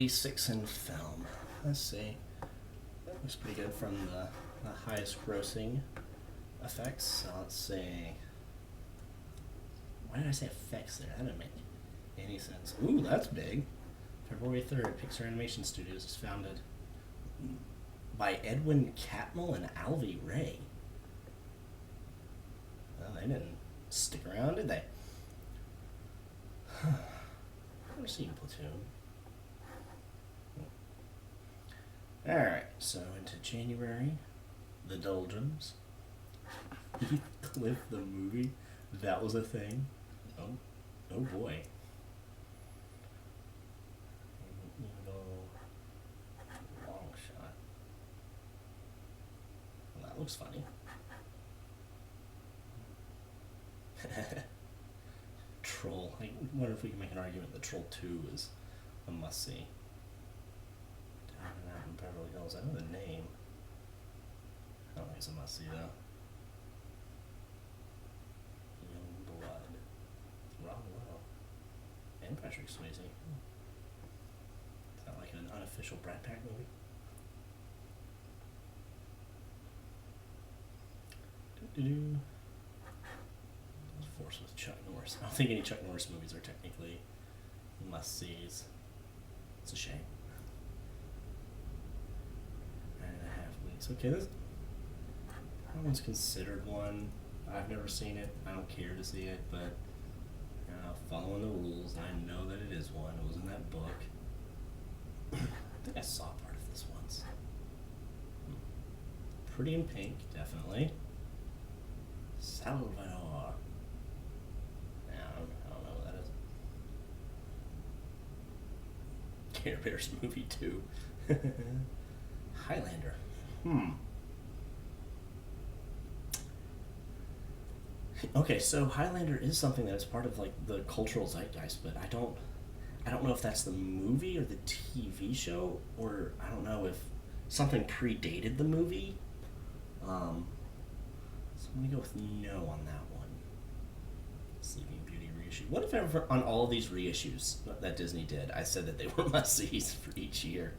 Basics in film. Let's see. That looks pretty good from the highest grossing effects. So let's see. Why did I say effects there? That didn't make any sense. Ooh, that's big. February 3rd, Pixar Animation Studios is founded by Edwin Catmull and Alvy Ray. Well, they didn't stick around, did they? I've never seen Platoon. Alright, so into January, The Doldrums. Heathcliff the movie? That was a thing? Oh boy. Evil Long Shot. Well, that looks funny. Troll. I wonder if we can make an argument that Troll 2 is a must-see. Down and Out in Beverly Hills. I know the name. I don't think it's a must-see, though. Young Blood. Rob Lowe. And Patrick Swayze. Is that like an unofficial Brat Pack movie? Do-do-do. Force with Chuck Norris. I don't think any Chuck Norris movies are technically must-sees. It's a shame. 9.5 weeks. Okay, that one's considered one. I've never seen it. I don't care to see it, but following the rules, I know that it is one. It was in that book. I think I saw part of this once. Pretty in Pink, definitely. Salvador. I don't know what that is. Care Bears movie 2. Highlander. Okay, so Highlander is something that is part of like the cultural zeitgeist, but I don't know if that's the movie or the TV show, or I don't know if something predated the movie. So I'm gonna go with no on that one. Sleeping Beauty reissue. What if ever on all of these reissues that Disney did, I said that they were must-sees for each year?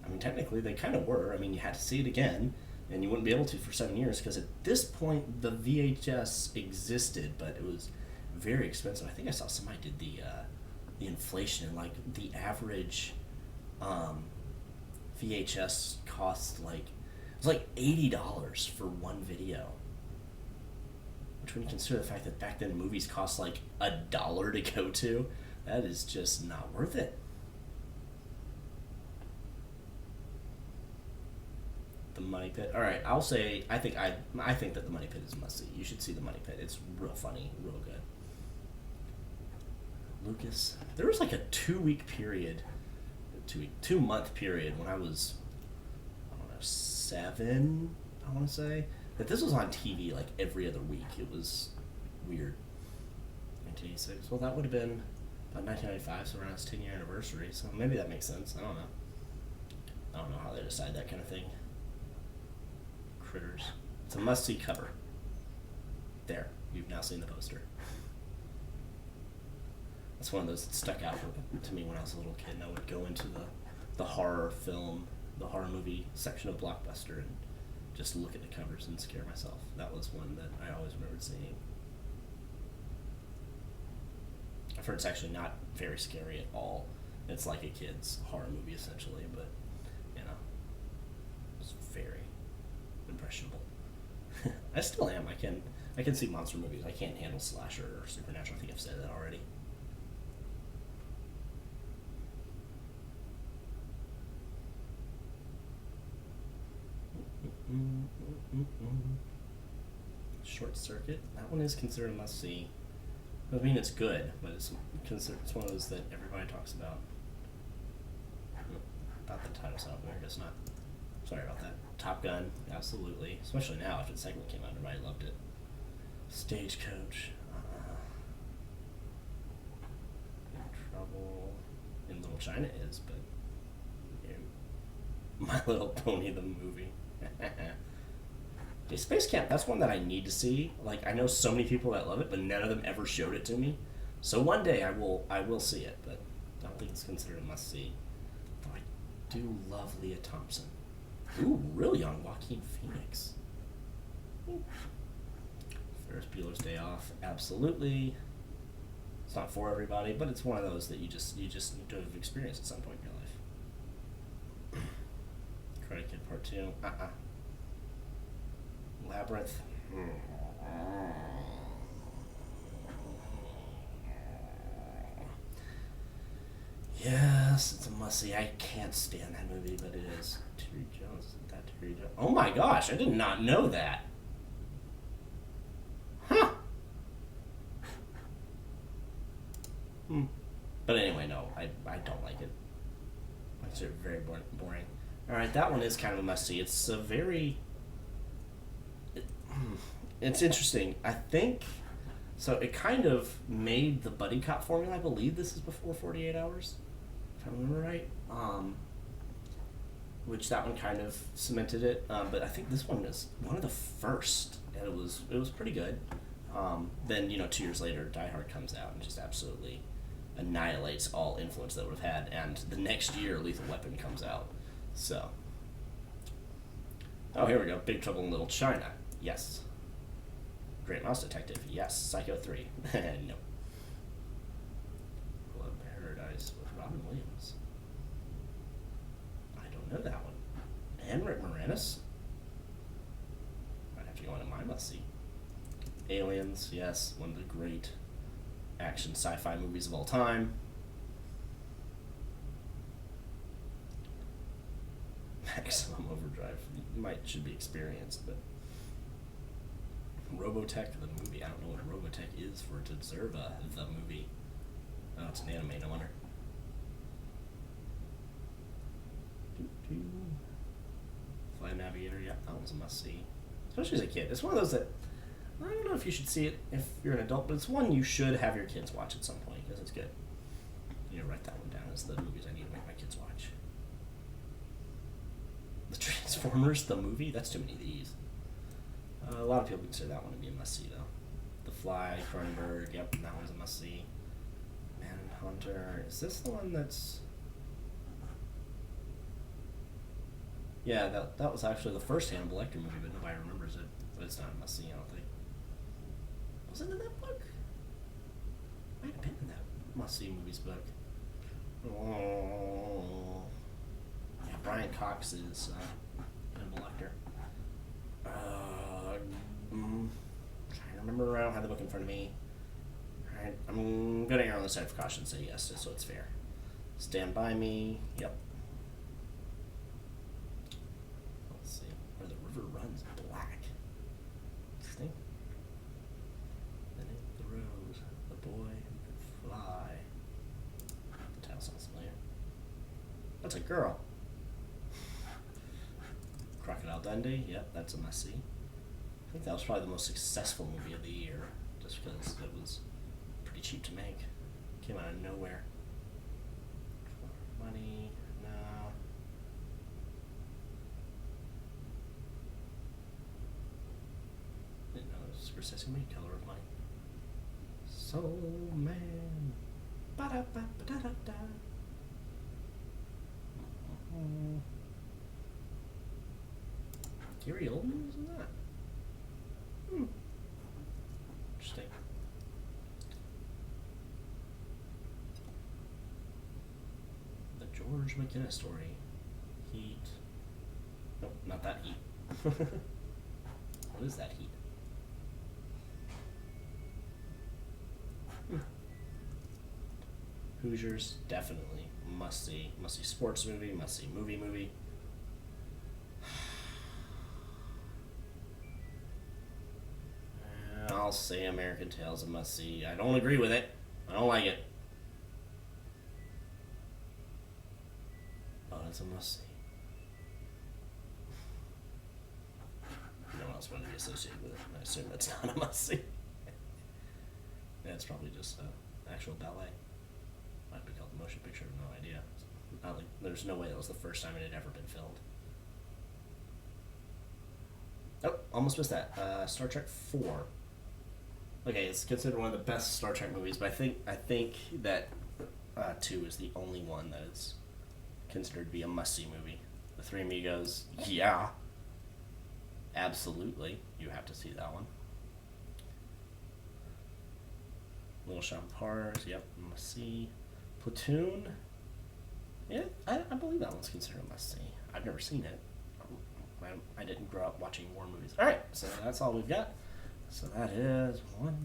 I mean, technically they kind of were. I mean, you had to see it again, and you wouldn't be able to for 7 years because at this point the VHS existed, but it was very expensive. I think I saw somebody did the inflation, like the average VHS cost like it was like $80 for one video. Which, when you consider the fact that back then movies cost like $1 to go to, that is just not worth it. The Money Pit. All right, I'll say I think that the Money Pit is a must see. You should see the Money Pit. It's real funny, real good. Lucas. There was like a 2-week period, 2-month period when I was, I don't know, 7. I want to say that this was on TV like every other week. It was weird. 1986. Well, that would have been about 1995, so around its 10-year anniversary. So maybe that makes sense. I don't know. I don't know how they decide that kind of thing. Critters. It's a must-see cover. There, you've now seen the poster. That's one of those that stuck out to me when I was a little kid, and I would go into the horror movie section of Blockbuster and just look at the covers and scare myself. That was one that I always remembered seeing. I've heard it's actually not very scary at all. It's like a kid's horror movie essentially, but it's very impressionable. I still am. I can see monster movies. I can't handle slasher or supernatural. I think I've said that already. Short Circuit. That one is considered a must-see. I mean, it's good, but it's one of those that everybody talks about. Thought the title's out there, just not. Sorry about that. Top Gun, absolutely. Especially now, after the second one came out, everybody loved it. Stagecoach. Trouble in Little China is, but My Little Pony the movie. Okay, Space Camp, that's one that I need to see. Like, I know so many people that love it, but none of them ever showed it to me. So one day I will see it, but that it's considered a must see. Though I do love Leah Thompson. Ooh, really young Joaquin Phoenix. Ooh. Ferris Bueller's Day Off, absolutely. It's not for everybody, but it's one of those that you just need to have experienced at some point in your life. Karate Kid Part 2. Labyrinth. Yes, it's a must-see. I can't stand that movie, but it is. Terry Jones, isn't that Terry Jones? Oh my gosh, I did not know that. Huh. But anyway, no, I don't like it. I consider it very boring. Alright, that one is kind of a must-see. It's a very... it's interesting. I think... So it kind of made the buddy cop formula. I believe this is before 48 Hours, if I remember right. Which that one kind of cemented it. But I think this one is one of the first, and it was pretty good. Then 2 years later, Die Hard comes out and just absolutely annihilates all influence that it would have had. And the next year, Lethal Weapon comes out. So, oh, here we go. Big Trouble in Little China. Yes. Great Mouse Detective. Yes. Psycho 3. No. Blood Paradise with Robin Williams. I don't know that one. And Rick Moranis. Might have to go into my must-see. Aliens. Yes. One of the great action sci-fi movies of all time. Maximum Overdrive should be experienced, but Robotech the movie. I don't know what Robotech is for it to deserve the movie. Oh, it's an anime, no wonder. Flight Navigator, yeah, that one's a must-see. Especially as a kid. It's one of those that I don't know if you should see it if you're an adult, but it's one you should have your kids watch at some point because it's good. Write that one down as the movies I need to make my kids watch. The Transformers, the movie? That's too many of these. A lot of people consider that one to be a must-see, though. The Fly, Cronenberg, yep, that one's a must-see. Manhunter, is this the one that's... Yeah, that was actually the first Hannibal Lecter movie, but nobody remembers it. But it's not a must-see, I don't think. Was it in that book? Might have been in that must-see movies book. Oh. Yeah, Brian Cox is Hannibal Lecter. Trying to remember. I don't have the book in front of me. Alright, I'm gonna err on the side of caution and say yes, just so it's fair. Stand By Me. Yep. Let's see. Where the River Runs Black. Interesting. Beneath the Rose, The Boy Who Could Fly. The title sounds familiar. That's a girl. Crocodile Dundee. Yep, that's a must-see. I think that was probably the most successful movie of the year, just because it was pretty cheap to make. Came out of nowhere. Money, no. Didn't know it was Scorsese made Color of Mine. Soul Man. Ba-da-ba-ba-da-da-da. Gary Oldman was in that? Interesting. The George McGinnis story. Heat. Nope, not that Heat. What is that Heat? Hoosiers, definitely. Must see. Must see sports movie, must see movie. I'll say American Tail's a must-see. I don't agree with it. I don't like it. But it's a must-see. No one else wanted to be associated with it. I assume that's not a must-see. Yeah, it's probably just actual ballet. Might be called the motion picture. No idea. There's no way that was the first time it had ever been filmed. Oh, almost missed that. Star Trek 4. Okay, it's considered one of the best Star Trek movies, but I think that 2 is the only one that is considered to be a must-see movie. The Three Amigos, yeah, absolutely, you have to see that one. Little Shop of Horrors, yep, must-see. Platoon, yeah, I believe that one's considered a must-see. I've never seen it. I didn't grow up watching war movies. All right, so that's all we've got. So that is one.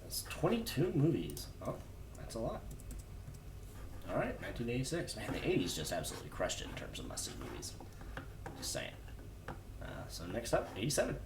That's 22 movies. Oh, that's a lot. All right, 1986. Man, the 80s just absolutely crushed it in terms of must-see movies. Just saying. So next up, 87.